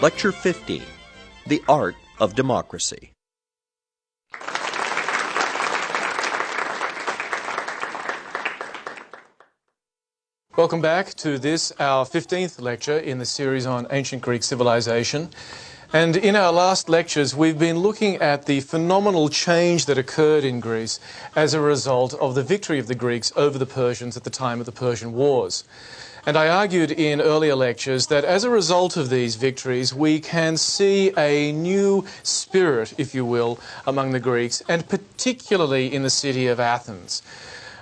Lecture 15, The Art of Democracy. Welcome back to this, our 15th lecture in the series on ancient Greek civilization. And in our last lectures, we've been looking at the phenomenal change that occurred in Greece as a result of the victory of the Greeks over the Persians at the time of the Persian Wars. And I argued in earlier lectures that as a result of these victories, we can see a new spirit, if you will, among the Greeks, and particularly in the city of Athens.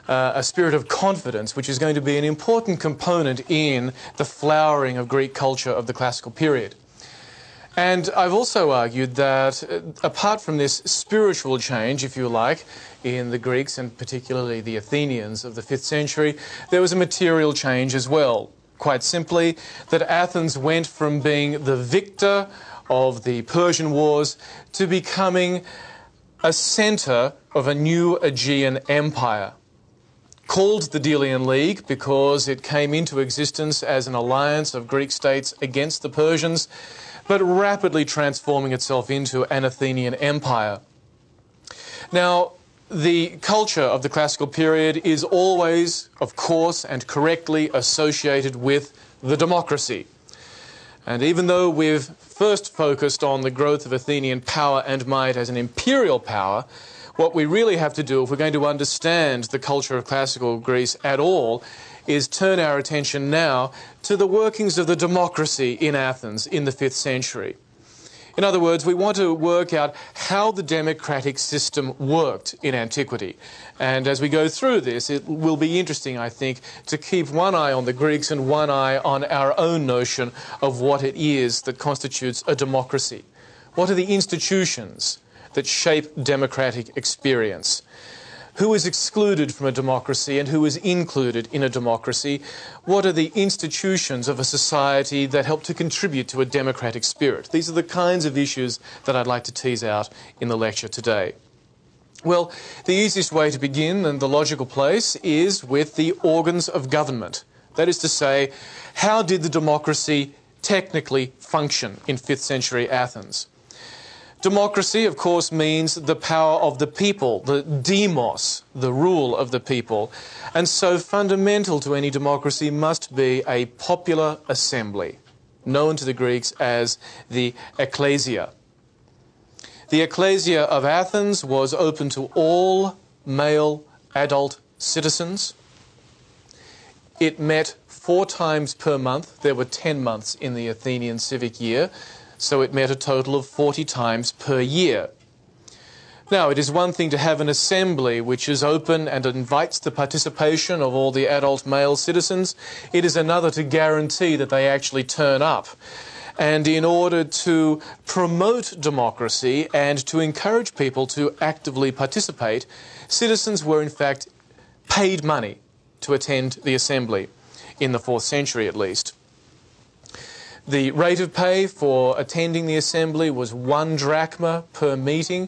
A spirit of confidence, which is going to be an important component in the flowering of Greek culture of the classical period. And I've also argued that apart from this spiritual change, if you like, in the Greeks and particularly the Athenians of the 5th century, there was a material change as well. Quite simply, that Athens went from being the victor of the Persian Wars to becoming a centre of a new Aegean empire, called the Delian League because it came into existence as an alliance of Greek states against the Persians, but rapidly transforming itself into an Athenian empire. Now, the culture of the classical period is always, of course, and correctly associated with the democracy. And even though we've first focused on the growth of Athenian power and might as an imperial power, what we really have to do if we're going to understand the culture of classical Greece at all is turn our attention now to the workings of the democracy in Athens in the 5th century. In other words, we want to work out how the democratic system worked in antiquity. And as we go through this, it will be interesting, I think, to keep one eye on the Greeks and one eye on our own notion of what it is that constitutes a democracy. What are the institutions that shape democratic experience? Who is excluded from a democracy and who is included in a democracy? What are the institutions of a society that help to contribute to a democratic spirit? These are the kinds of issues that I'd like to tease out in the lecture today. Well, the easiest way to begin and the logical place is with the organs of government. That is to say, how did the democracy technically function in 5th century Athens? Democracy, of course, means the power of the people, the demos, the rule of the people. And so fundamental to any democracy must be a popular assembly, known to the Greeks as the ecclesia. The ecclesia of Athens was open to all male adult citizens. It met 4 times per month. There were 10 months in the Athenian civic year. So it met a total of 40 times per year. Now, it is one thing to have an assembly which is open and invites the participation of all the adult male citizens. It is another to guarantee that they actually turn up. And in order to promote democracy and to encourage people to actively participate, citizens were in fact paid money to attend the assembly, in the 4th century at least. The rate of pay for attending the assembly was 1 drachma per meeting.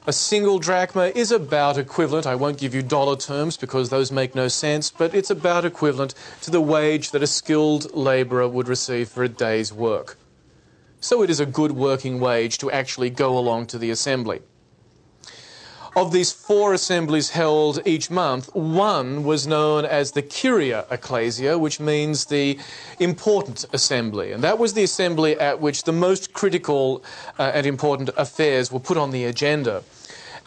A single drachma is about equivalent, I won't give you dollar terms because those make no sense, but it's about equivalent to the wage that a skilled labourer would receive for a day's work. So it is a good working wage to actually go along to the assembly. Of these 4 assemblies held each month, one was known as the Kyria Ecclesia, which means the important assembly. And that was the assembly at which the most critical and important affairs were put on the agenda.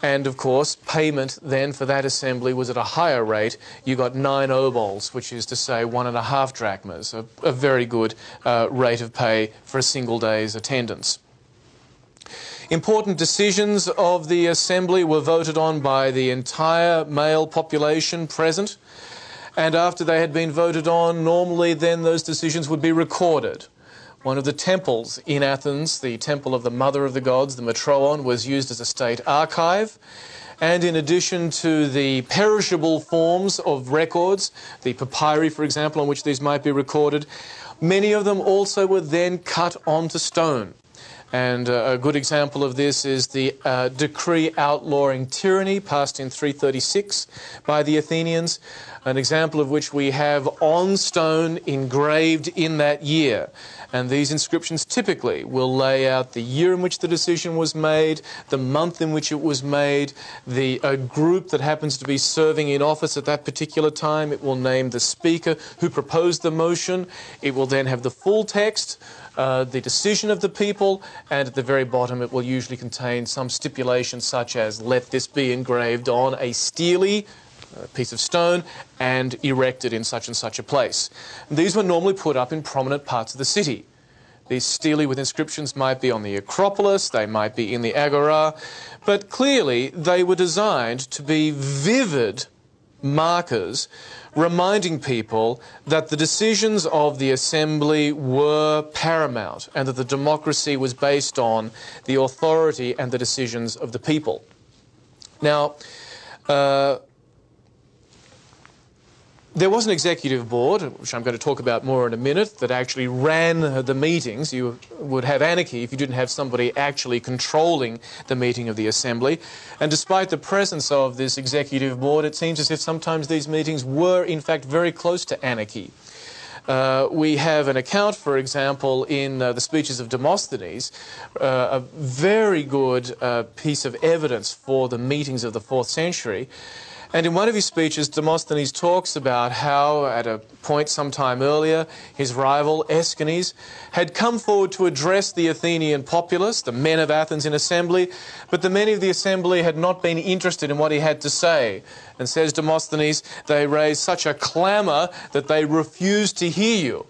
And of course, payment then for that assembly was at a higher rate. You got 9 obols, which is to say 1.5 drachmas, a very good rate of pay for a single day's attendance. Important decisions of the assembly were voted on by the entire male population present, and after they had been voted on, normally then those decisions would be recorded. One of the temples in Athens, the temple of the mother of the gods, the Metroon, was used as a state archive, and in addition to the perishable forms of records, the papyri, for example, on which these might be recorded, many of them also were then cut onto stone. And a good example of this is the decree outlawing tyranny passed in 336 by the Athenians, an example of which we have on stone engraved in that year. And these inscriptions typically will lay out the year in which the decision was made, the month in which it was made, the group that happens to be serving in office at that particular time. It will name the speaker who proposed the motion. It will then have the full text, the decision of the people, and at the very bottom it will usually contain some stipulation such as, let this be engraved on a stele, a piece of stone, and erected in such and such a place. These were normally put up in prominent parts of the city. These stele with inscriptions might be on the Acropolis, they might be in the Agora, but clearly they were designed to be vivid markers reminding people that the decisions of the assembly were paramount and that the democracy was based on the authority and the decisions of the people. Now, there was an executive board, which I'm going to talk about more in a minute, that actually ran the meetings. You would have anarchy if you didn't have somebody actually controlling the meeting of the assembly. And despite the presence of this executive board, it seems as if sometimes these meetings were, in fact, very close to anarchy. We have an account, for example, in the speeches of Demosthenes, a very good piece of evidence for the meetings of the 4th century. And in one of his speeches, Demosthenes talks about how, at a point some time earlier, his rival, Aeschines, had come forward to address the Athenian populace, the men of Athens in assembly, but the men of the assembly had not been interested in what he had to say. And says Demosthenes, they raised such a clamour that they refused to hear you.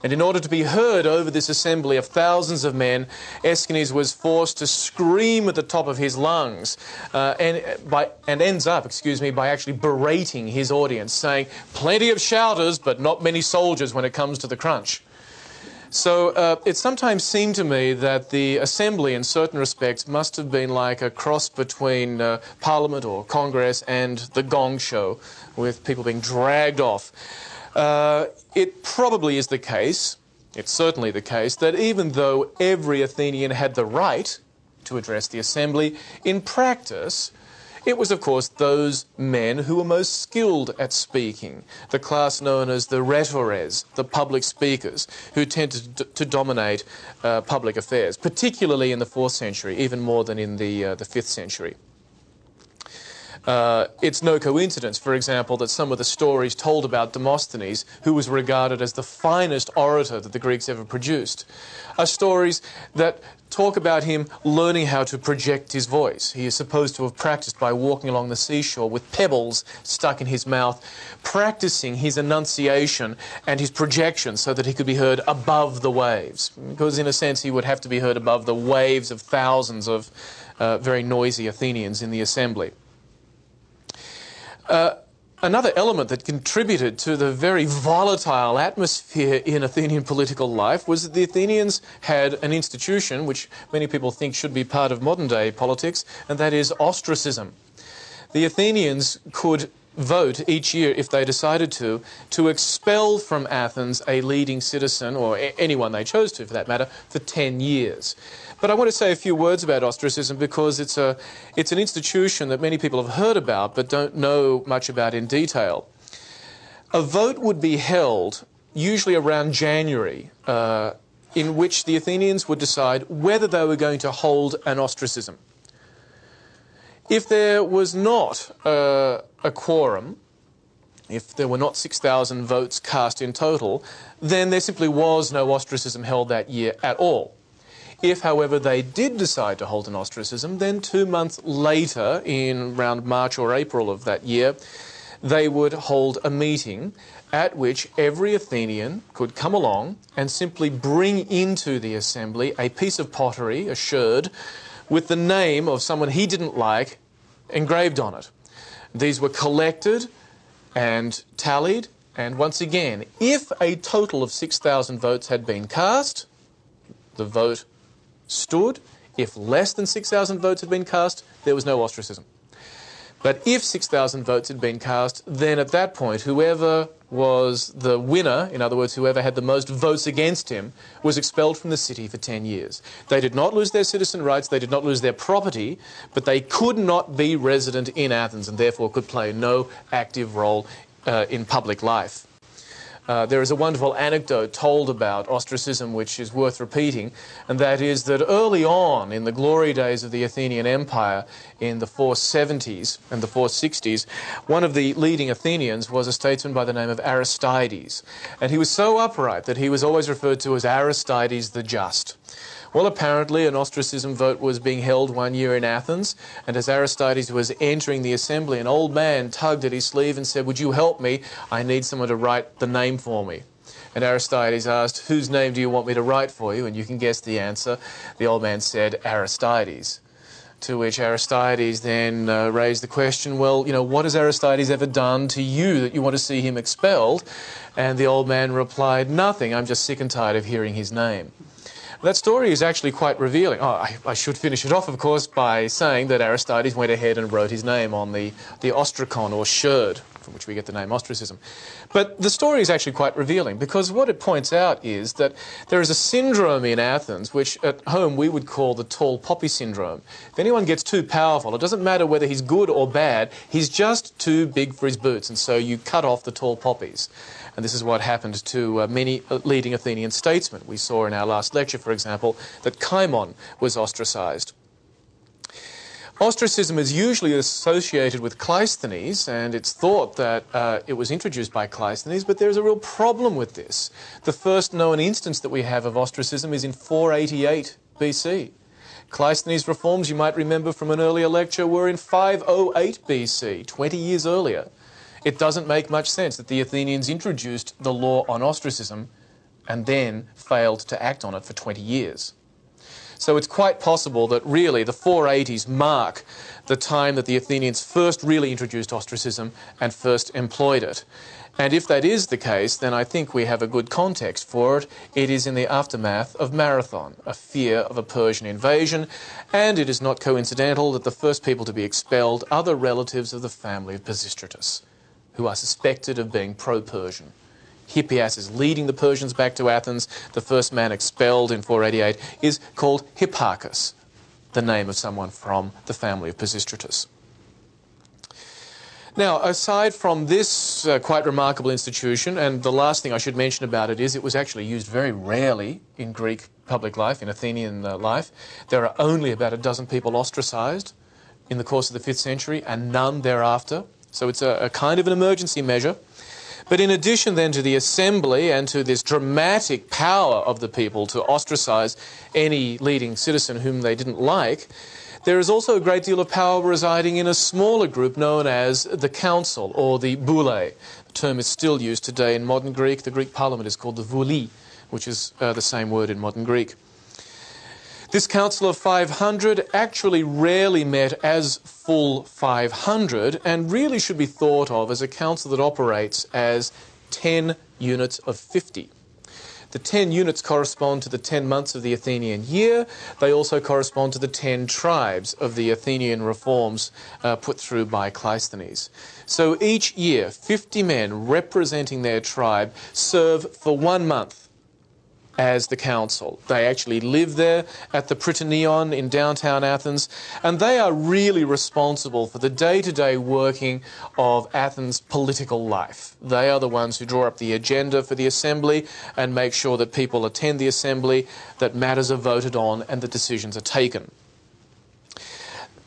And in order to be heard over this assembly of thousands of men, Aeschines was forced to scream at the top of his lungs and ends up, by actually berating his audience, saying, plenty of shouters, but not many soldiers when it comes to the crunch. So it sometimes seemed to me that the assembly, in certain respects, must have been like a cross between Parliament or Congress and the Gong Show, with people being dragged off. It probably is the case, it's certainly the case, that even though every Athenian had the right to address the assembly, in practice, it was, of course, those men who were most skilled at speaking, the class known as the rhetores, the public speakers, who tended to dominate public affairs, particularly in the 4th century, even more than in the 5th century. It's no coincidence, for example, that some of the stories told about Demosthenes, who was regarded as the finest orator that the Greeks ever produced, are stories that talk about him learning how to project his voice. He is supposed to have practiced by walking along the seashore with pebbles stuck in his mouth, practicing his enunciation and his projection so that he could be heard above the waves. Because in a sense he would have to be heard above the waves of thousands of very noisy Athenians in the assembly. Another element that contributed to the very volatile atmosphere in Athenian political life was that the Athenians had an institution which many people think should be part of modern-day politics, and that is ostracism. The Athenians could vote each year, if they decided to expel from Athens a leading citizen, or anyone they chose to, for that matter, for 10 years. But I want to say a few words about ostracism because it's an institution that many people have heard about but don't know much about in detail. A vote would be held, usually around January, in which the Athenians would decide whether they were going to hold an ostracism. If there was not a quorum, if there were not 6,000 votes cast in total, then there simply was no ostracism held that year at all. If, however, they did decide to hold an ostracism, then 2 months later, in around March or April of that year, they would hold a meeting at which every Athenian could come along and simply bring into the assembly a piece of pottery, a sherd, with the name of someone he didn't like engraved on it. These were collected and tallied, and once again, if a total of 6,000 votes had been cast, the vote stood. If less than 6,000 votes had been cast, there was no ostracism. But if 6,000 votes had been cast, then at that point, whoever was the winner, in other words, whoever had the most votes against him, was expelled from the city for 10 years. They did not lose their citizen rights, they did not lose their property, but they could not be resident in Athens and therefore could play no active role in public life. There is a wonderful anecdote told about ostracism which is worth repeating, and that is that early on in the glory days of the Athenian Empire in the 470s and the 460s, one of the leading Athenians was a statesman by the name of Aristides, and he was so upright that he was always referred to as Aristides the Just. Well, apparently an ostracism vote was being held one year in Athens, and as Aristides was entering the assembly, an old man tugged at his sleeve and said, "Would you help me? I need someone to write the name for me." And Aristides asked, "Whose name do you want me to write for you?" And you can guess the answer. The old man said, "Aristides." To which Aristides then raised the question, well, you know, what has Aristides ever done to you that you want to see him expelled? And the old man replied, "Nothing, I'm just sick and tired of hearing his name." That story is actually quite revealing. Oh, I should finish it off, of course, by saying that Aristides went ahead and wrote his name on the ostracon, or sherd, from which we get the name ostracism. But the story is actually quite revealing, because what it points out is that there is a syndrome in Athens, which at home we would call the tall poppy syndrome. If anyone gets too powerful, it doesn't matter whether he's good or bad, he's just too big for his boots, and so you cut off the tall poppies. And this is what happened to many leading Athenian statesmen. We saw in our last lecture, for example, that Cimon was ostracised. Ostracism is usually associated with Cleisthenes, and it's thought that it was introduced by Cleisthenes, but there's a real problem with this. The first known instance that we have of ostracism is in 488 BC. Cleisthenes' reforms, you might remember from an earlier lecture, were in 508 BC, 20 years earlier. It doesn't make much sense that the Athenians introduced the law on ostracism and then failed to act on it for 20 years. So it's quite possible that really the 480s mark the time that the Athenians first really introduced ostracism and first employed it. And if that is the case, then I think we have a good context for it. It is in the aftermath of Marathon, a fear of a Persian invasion, and it is not coincidental that the first people to be expelled are the relatives of the family of Pisistratus, who are suspected of being pro-Persian. Hippias is leading the Persians back to Athens. The first man expelled in 488 is called Hipparchus, the name of someone from the family of Pisistratus. Now, aside from this quite remarkable institution, and the last thing I should mention about it is it was actually used very rarely in Greek public life, in Athenian life. There are only about a dozen people ostracised in the course of the 5th century and none thereafter. So it's a kind of an emergency measure. But in addition then to the assembly and to this dramatic power of the people to ostracise any leading citizen whom they didn't like, there is also a great deal of power residing in a smaller group known as the council, or the boule. The term is still used today in modern Greek. The Greek parliament is called the vouli, which is the same word in modern Greek. This Council of 500 actually rarely met as full 500 and really should be thought of as a council that operates as 10 units of 50. The 10 units correspond to the 10 months of the Athenian year. They also correspond to the 10 tribes of the Athenian reforms put through by Cleisthenes. So each year, 50 men representing their tribe serve for 1 month as the council. They actually live there at the Prytaneon in downtown Athens, and they are really responsible for the day-to-day working of Athens' political life. They are the ones who draw up the agenda for the assembly and make sure that people attend the assembly, that matters are voted on and that decisions are taken.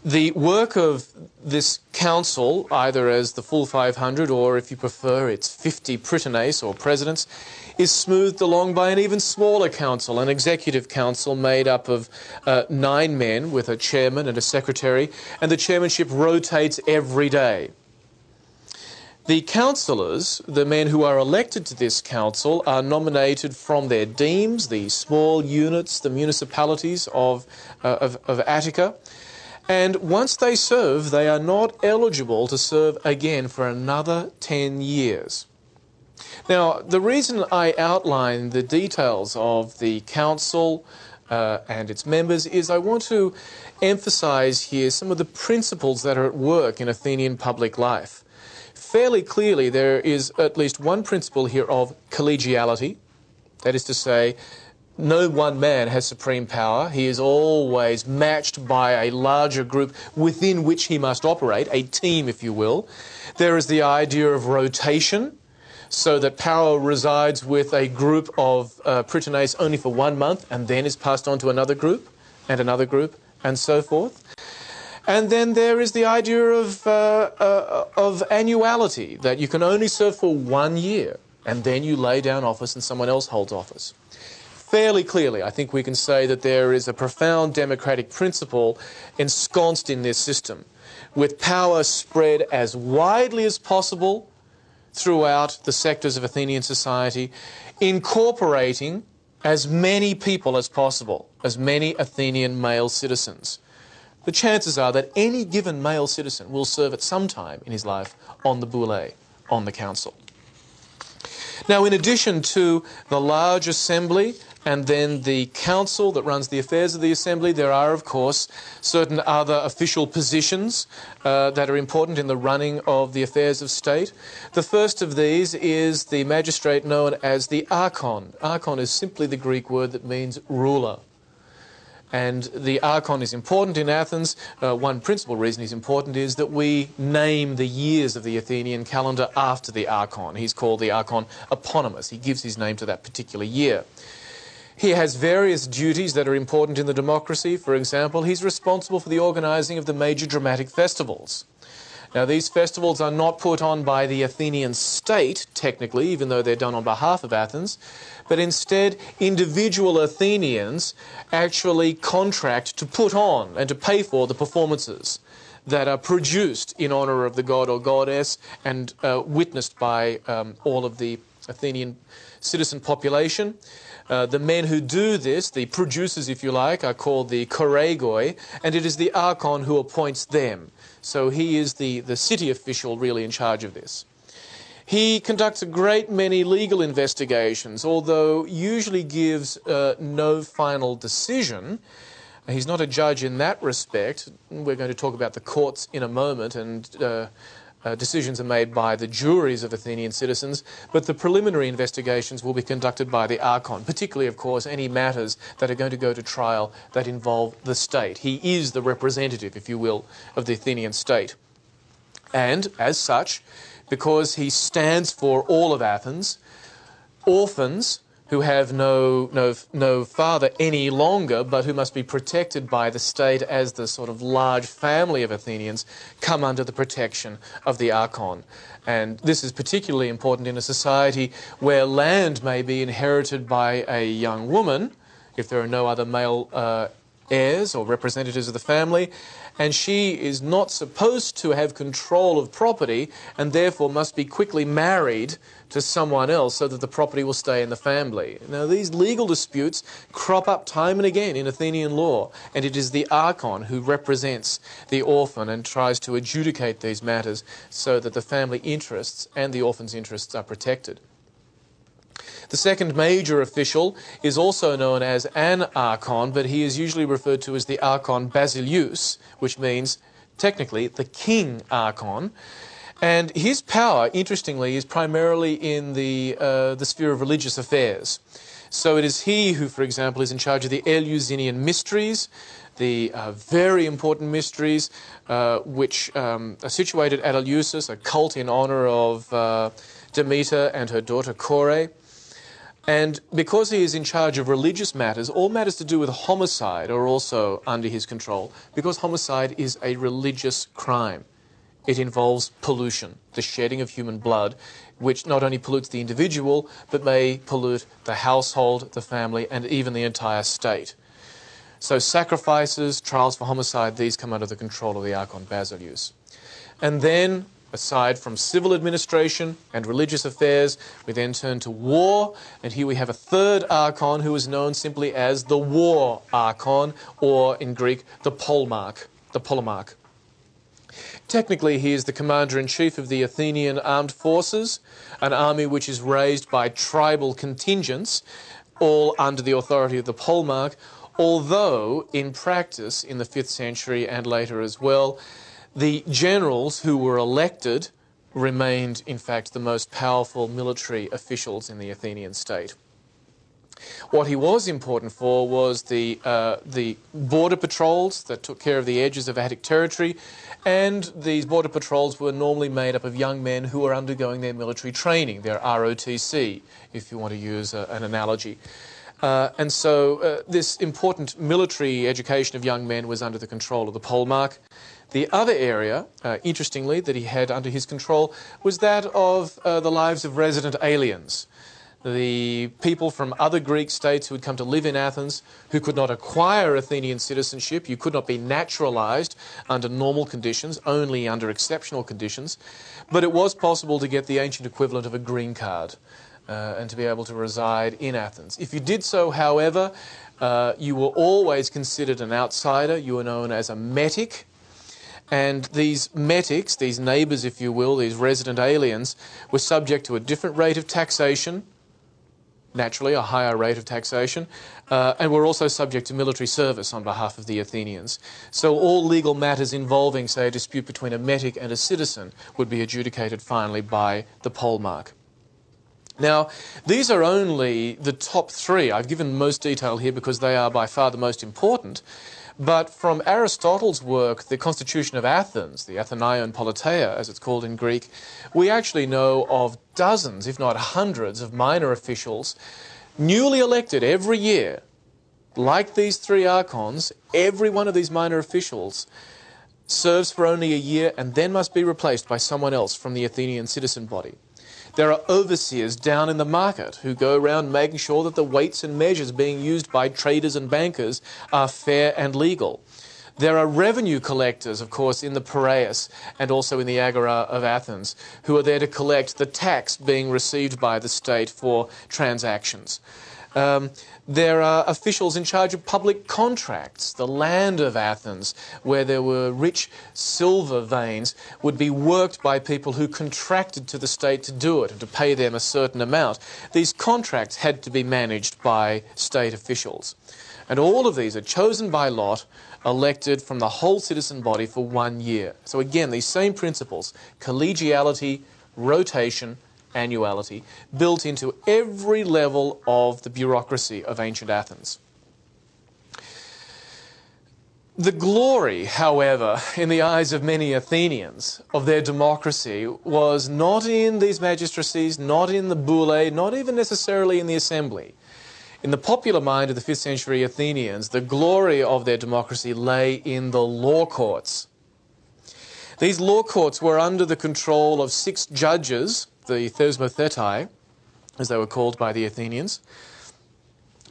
The work of this council, either as the full 500 or, if you prefer, its 50 prytanes or presidents, is smoothed along by an even smaller council, an executive council made up of 9 men with a chairman and a secretary, and the chairmanship rotates every day. The councillors, the men who are elected to this council, are nominated from their demes, the small units, the municipalities of Attica. And once they serve, they are not eligible to serve again for another 10 years. Now, the reason I outline the details of the council and its members is I want to emphasise here some of the principles that are at work in Athenian public life. fairly clearly there is at least one principle here of collegiality. That is to say, no one man has supreme power. He is always matched by a larger group within which he must operate, a team, if you will. There is the idea of rotation, so that power resides with a group of Prytanes only for 1 month and then is passed on to another group and so forth. And then there is the idea of annuality, that you can only serve for 1 year and then you lay down office and someone else holds office. Fairly clearly, I think we can say that there is a profound democratic principle ensconced in this system, with power spread as widely as possible throughout the sectors of Athenian society, incorporating as many people as possible, as many Athenian male citizens. The chances are that any given male citizen will serve at some time in his life on the boule, on the council. Now, in addition to the large assembly and then the council that runs the affairs of the assembly, there are, of course, certain other official positions that are important in the running of the affairs of state. The first of these is the magistrate known as the archon. Archon is simply the Greek word that means ruler. And the archon is important in Athens. One principal reason he's important is that we name the years of the Athenian calendar after the archon. He's called the archon eponymous. He gives his name to that particular year. He has various duties that are important in the democracy. For example, he's responsible for the organising of the major dramatic festivals. Now, these festivals are not put on by the Athenian state, technically, even though they're done on behalf of Athens, but instead individual Athenians actually contract to put on and to pay for the performances that are produced in honour of the god or goddess and witnessed by all of the Athenian citizen population. The men who do this, the producers if you like, are called the choregoi, and it is the archon who appoints them. So he is the city official really in charge of this. He conducts a great many legal investigations, although usually gives no final decision. He's not a judge in that respect. We're going to talk about the courts in a moment, and decisions are made by the juries of Athenian citizens, but the preliminary investigations will be conducted by the archon, particularly, of course, any matters that are going to go to trial that involve the state. He is the representative, if you will, of the Athenian state. And, as such, because he stands for all of Athens, orphans who have no father any longer, but who must be protected by the state as the sort of large family of Athenians, come under the protection of the archon. And this is particularly important in a society where land may be inherited by a young woman, if there are no other male heirs or representatives of the family, and she is not supposed to have control of property and therefore must be quickly married to someone else so that the property will stay in the family. Now, these legal disputes crop up time and again in Athenian law, and it is the archon who represents the orphan and tries to adjudicate these matters so that the family interests and the orphan's interests are protected. The second major official is also known as an archon, but he is usually referred to as the archon basileus, which means technically the king archon. And his power, interestingly, is primarily in the sphere of religious affairs. So it is he who, for example, is in charge of the Eleusinian mysteries, the very important mysteries which are situated at Eleusis, a cult in honour of Demeter and her daughter Kore. And because he is in charge of religious matters, all matters to do with homicide are also under his control, because homicide is a religious crime. It involves pollution, the shedding of human blood, which not only pollutes the individual, but may pollute the household, the family, and even the entire state. So sacrifices, trials for homicide, these come under the control of the archon basileus. And then, aside from civil administration and religious affairs, we then turn to war, and here we have a third archon who is known simply as the war archon, or in Greek, the polemarch. Technically, he is the commander-in-chief of the Athenian armed forces, an army which is raised by tribal contingents, all under the authority of the polemarch, although in practice, in the 5th century and later as well, the generals who were elected remained, in fact, the most powerful military officials in the Athenian state. What he was important for was the border patrols that took care of the edges of Attic territory, and these border patrols were normally made up of young men who were undergoing their military training, their ROTC, if you want to use an analogy. And so this important military education of young men was under the control of the Polemarch. The other area, interestingly, that he had under his control was that of the lives of resident aliens. The people from other Greek states who had come to live in Athens, who could not acquire Athenian citizenship. You could not be naturalized under normal conditions, only under exceptional conditions. But it was possible to get the ancient equivalent of a green card and to be able to reside in Athens. If you did so, however, you were always considered an outsider. You were known as a metic. And these metics, these neighbours, if you will, these resident aliens, were subject to a different rate of taxation, naturally a higher rate of taxation, and were also subject to military service on behalf of the Athenians. So all legal matters involving, say, a dispute between a metic and a citizen would be adjudicated finally by the Polemarch. Now, these are only the top three. I've given most detail here because they are by far the most important. But from Aristotle's work, The Constitution of Athens, the Athenaion Politeia, as it's called in Greek, we actually know of dozens, if not hundreds, of minor officials newly elected every year. Like these three archons, every one of these minor officials serves for only a year and then must be replaced by someone else from the Athenian citizen body. There are overseers down in the market who go around making sure that the weights and measures being used by traders and bankers are fair and legal. There are revenue collectors, of course, in the Piraeus and also in the Agora of Athens, who are there to collect the tax being received by the state for transactions. There are officials in charge of public contracts. The land of Athens, where there were rich silver veins, would be worked by people who contracted to the state to do it and to pay them a certain amount. These contracts had to be managed by state officials. And all of these are chosen by lot, elected from the whole citizen body for 1 year. So again, these same principles, collegiality, rotation, annuality, built into every level of the bureaucracy of ancient Athens. The glory, however, in the eyes of many Athenians of their democracy was not in these magistracies, not in the boule, not even necessarily in the assembly. In the popular mind of the 5th century Athenians, the glory of their democracy lay in the law courts. These law courts were under the control of 6 judges, the thesmothetai, as they were called by the Athenians.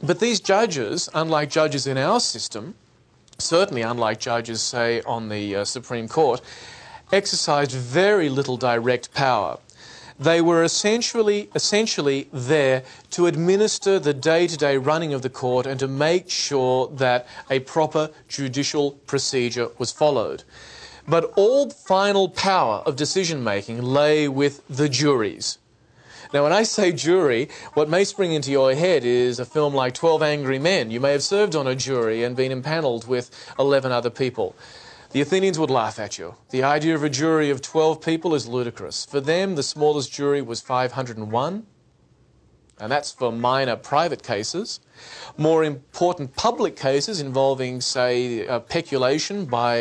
But these judges, unlike judges in our system, certainly unlike judges, say, on the Supreme Court, exercised very little direct power. They were essentially there to administer the day-to-day running of the court and to make sure that a proper judicial procedure was followed. But all final power of decision-making lay with the juries. Now, when I say jury, what may spring into your head is a film like 12 Angry Men. You may have served on a jury and been impaneled with 11 other people. The Athenians would laugh at you. The idea of a jury of 12 people is ludicrous. For them, the smallest jury was 501, and that's for minor private cases. More important public cases involving, say, peculation by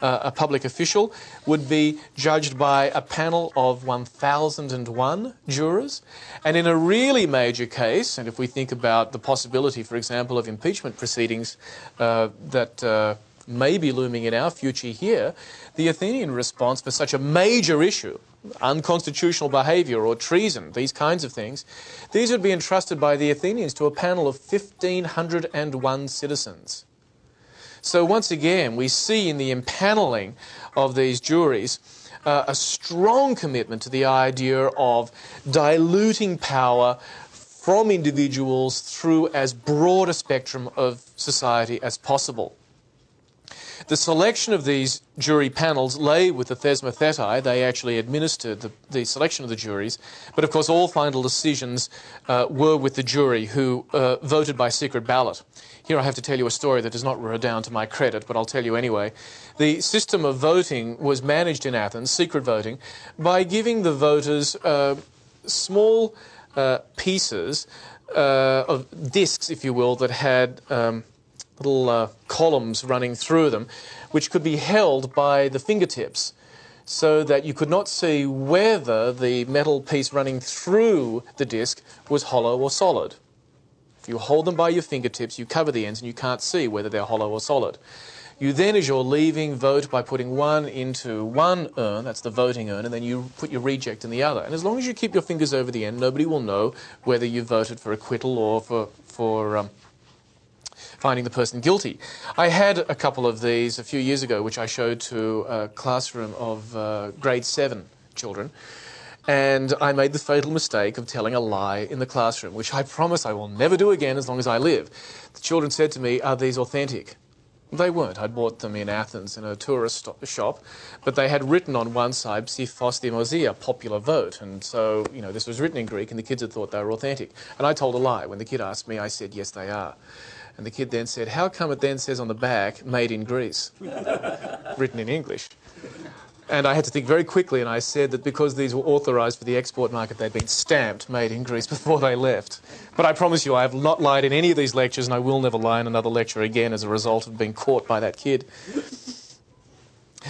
a public official would be judged by a panel of 1,001 jurors. And in a really major case, and if we think about the possibility, for example, of impeachment proceedings that may be looming in our future here, the Athenian response for such a major issue, unconstitutional behaviour or treason, these kinds of things, these would be entrusted by the Athenians to a panel of 1,501 citizens. So once again, we see in the impaneling of these juries a strong commitment to the idea of diluting power from individuals through as broad a spectrum of society as possible. The selection of these jury panels lay with the thesmotheti. They actually administered the selection of the juries. But of course, all final decisions were with the jury, who voted by secret ballot. Here I have to tell you a story that does not redound to my credit, but I'll tell you anyway. The system of voting was managed in Athens, secret voting, by giving the voters small pieces of discs, if you will, that had little columns running through them, which could be held by the fingertips, so that you could not see whether the metal piece running through the disc was hollow or solid. If you hold them by your fingertips, you cover the ends and you can't see whether they're hollow or solid. You then, as you're leaving, vote by putting one into one urn, that's the voting urn, and then you put your reject in the other. And as long as you keep your fingers over the end, nobody will know whether you voted for acquittal or for finding the person guilty. I had a couple of these a few years ago, which I showed to a classroom of grade 7 children. And I made the fatal mistake of telling a lie in the classroom, which I promise I will never do again as long as I live. The children said to me, "Are these authentic?" They weren't. I'd bought them in Athens in a tourist shop, but they had written on one side "Psiphos Demousia," popular vote, and so, you know, this was written in Greek and the kids had thought they were authentic. And I told a lie. When the kid asked me, I said, "Yes, they are." And the kid then said, "How come it then says on the back, made in Greece?" Written in English. And I had to think very quickly, and I said that because these were authorised for the export market, they'd been stamped made in Greece before they left. But I promise you, I have not lied in any of these lectures, and I will never lie in another lecture again as a result of being caught by that kid.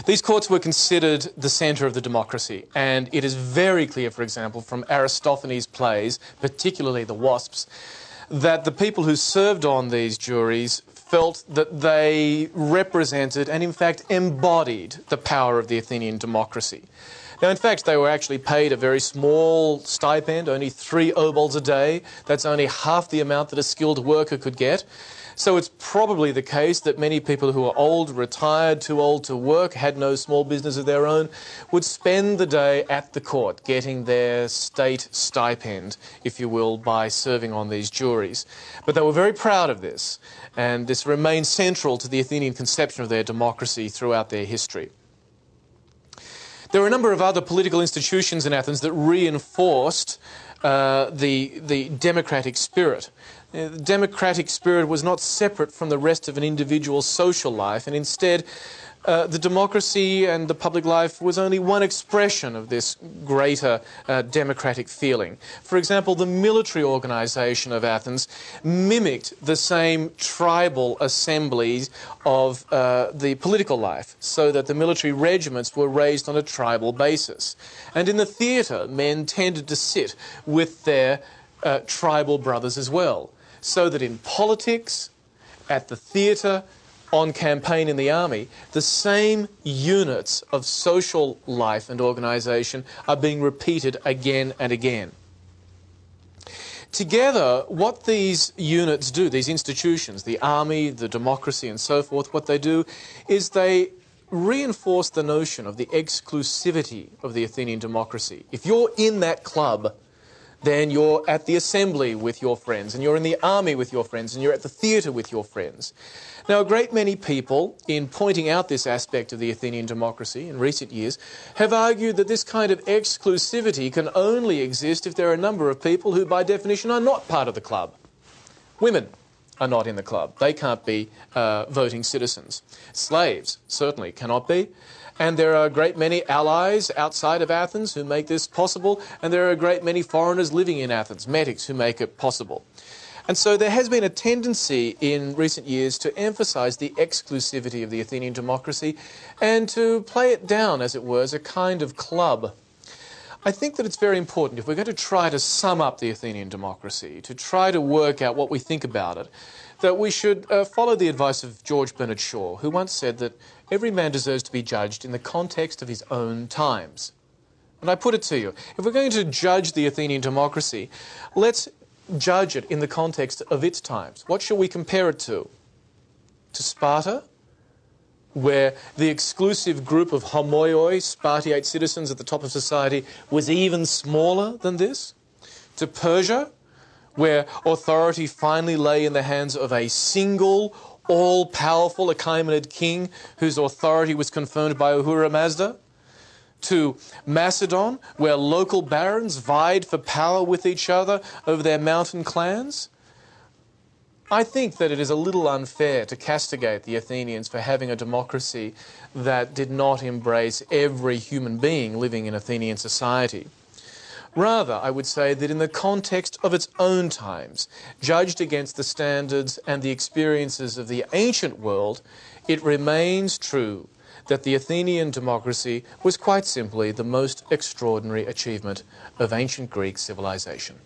These courts were considered the centre of the democracy, and it is very clear, for example, from Aristophanes' plays, particularly the Wasps, that the people who served on these juries felt that they represented and in fact embodied the power of the Athenian democracy. Now, in fact, they were actually paid a very small stipend, only 3 obols a day. That's only half the amount that a skilled worker could get. So it's probably the case that many people who are old, retired, too old to work, had no small business of their own, would spend the day at the court getting their state stipend, if you will, by serving on these juries. But they were very proud of this, and this remained central to the Athenian conception of their democracy throughout their history. There were a number of other political institutions in Athens that reinforced the democratic spirit. The democratic spirit was not separate from the rest of an individual's social life, and instead the democracy and the public life was only one expression of this greater democratic feeling. For example, the military organisation of Athens mimicked the same tribal assemblies of the political life, so that the military regiments were raised on a tribal basis. And in the theatre, men tended to sit with their tribal brothers as well, so that in politics, at the theatre, on campaign in the army, the same units of social life and organisation are being repeated again and again. Together, what these units do, these institutions, the army, the democracy and so forth, what they do is they reinforce the notion of the exclusivity of the Athenian democracy. If you're in that club, then you're at the assembly with your friends, and you're in the army with your friends, and you're at the theatre with your friends. Now, a great many people, in pointing out this aspect of the Athenian democracy in recent years, have argued that this kind of exclusivity can only exist if there are a number of people who, by definition, are not part of the club. Women are not in the club. They can't be voting citizens. Slaves certainly cannot be. And there are a great many allies outside of Athens who make this possible, and there are a great many foreigners living in Athens, metics, who make it possible. And so there has been a tendency in recent years to emphasise the exclusivity of the Athenian democracy and to play it down, as it were, as a kind of club. I think that it's very important, if we're going to try to sum up the Athenian democracy, to try to work out what we think about it, that we should follow the advice of George Bernard Shaw, who once said that every man deserves to be judged in the context of his own times. And I put it to you, if we're going to judge the Athenian democracy, let's judge it in the context of its times. What shall we compare it to? To Sparta, where the exclusive group of homoioi, Spartiate citizens at the top of society, was even smaller than this? To Persia, where authority finally lay in the hands of a single all-powerful Achaemenid king whose authority was confirmed by Ahura Mazda, to Macedon, where local barons vied for power with each other over their mountain clans. I think that it is a little unfair to castigate the Athenians for having a democracy that did not embrace every human being living in Athenian society. Rather, I would say that in the context of its own times, judged against the standards and the experiences of the ancient world, it remains true that the Athenian democracy was quite simply the most extraordinary achievement of ancient Greek civilization.